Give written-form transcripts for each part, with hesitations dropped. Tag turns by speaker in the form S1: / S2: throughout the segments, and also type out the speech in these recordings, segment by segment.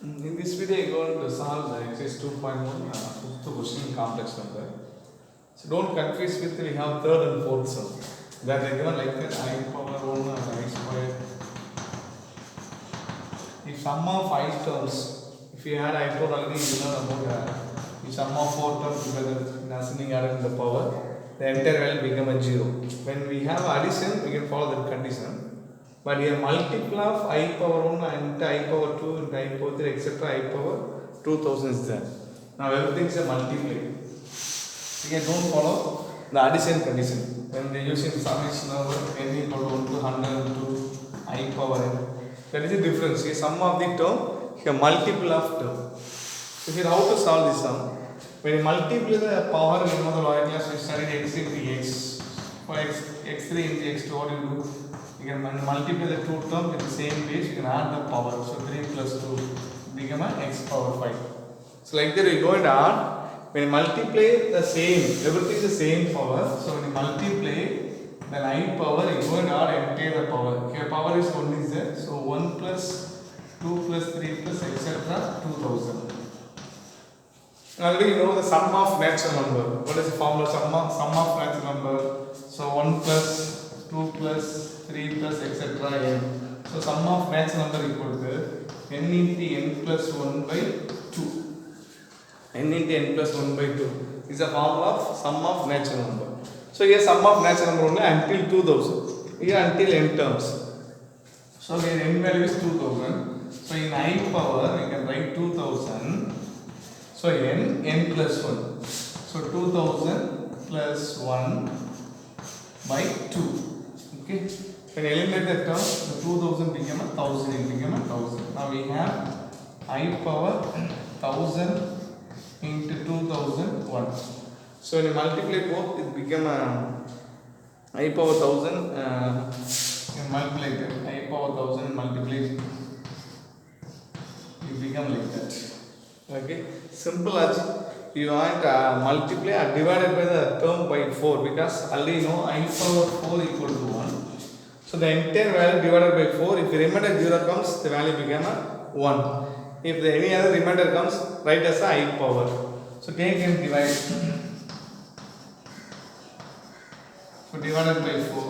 S1: In this video, I am going to solve the exercise 2.1 fifth question complex number. So don't confuse with we have third and fourth sum. That they given like that I power 1 and I square. If sum of 5 terms, if you add I power already you know about if sum of 4 terms together in assuming added the power, the entire value become a 0. When we have addition, we can follow that condition. But here multiple of I power 1 and I power 2 and I power 3 etc. I power 2000 is there. Now everything is a multiply. Again don't follow the addition condition. When they use in summation number n equal to 1 to 100 to I power n. That is the difference. Here sum of the term, here multiple of term. So here how to solve this sum? When you multiply the power, you know the lower class we studied x into x. For x3 into x2, what do you do? You can multiply the two terms with the same base, you can add the power. So 3 plus 2 become a x power 5. So like that you go and add. When you multiply the same, everything is the same power. So when you multiply, then I power, you go and add entire the power. Here power is 1 is there. So 1 plus 2 plus 3 plus etc. 2000. Already you know the sum of natural number. What is the formula? Sum of natural number. So 1 plus 2 plus 3 plus etc. n. So sum of natural number equal to n into n plus 1 by 2. N into n plus 1 by 2 is a formula of sum of natural number. So here sum of natural number only until 2000. Here until n terms. So here n value is 2000. So in I power we can write 2000. So n plus 1. So 2000 plus 1 by 2. Okay. When you eliminate that term, the 2000 became a 1000. It became a 1000. Now we have I power 1000 into 2001. So when you multiply both, it became a I power 1000. You multiply that I power 1000 multiply. It become like that. Okay, simple as you want multiply or divided by the term by 4 because already you know I power 4 equal to 1. So the entire value divided by 4, if the remainder 0 comes, the value become a 1. If the any other remainder comes, write as a I power. So take and divide. So divided by 4.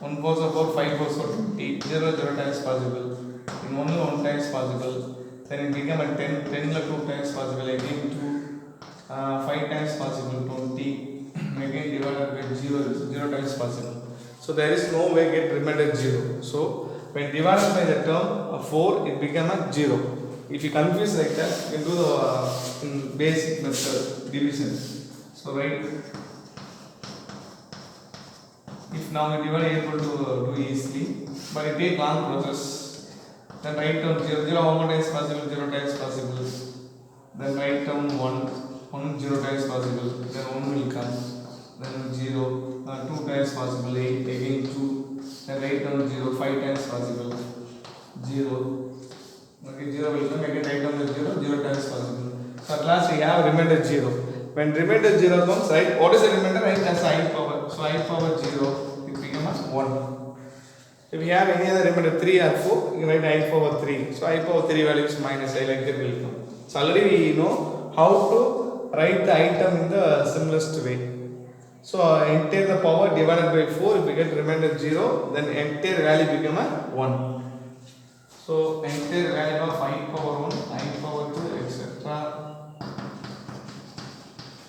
S1: 1 4 is 4, 5 4 is 20. 0 0 times possible. In only 1 times possible. Then it become a 10, 10 2 times possible, again 2, 5 times possible, 20, again divided by 0, 0 times possible. So there is no way get remainder 0. So when divided by the term 4, it become a 0. If you confuse like that, you can do the basic method division. So right, if now we divide able to do easily, but it take long process. Then write term 0, 0 1 times possible, 0 times possible. Then write term 1 0 times possible. Then 1 will come. Then 0, 2 times possible, 8, again 2. Then write term 0, 5 times possible, 0. Okay, 0 will come, again write term 0, 0 times possible. So at last we have remainder 0. When remainder 0 comes, right, what is the remainder? Right, as I power. So I power 0, it becomes 1. If we have any other remainder 3 or 4, you can write I power 3. So I power 3 value is minus I, like that will come. So already we know how to write the item in the simplest way. So entire the power divided by 4, if we get remainder 0, then entire value become a 1. So entire value of I power 1, I power 2, etc.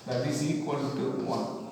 S1: that is equal to 1.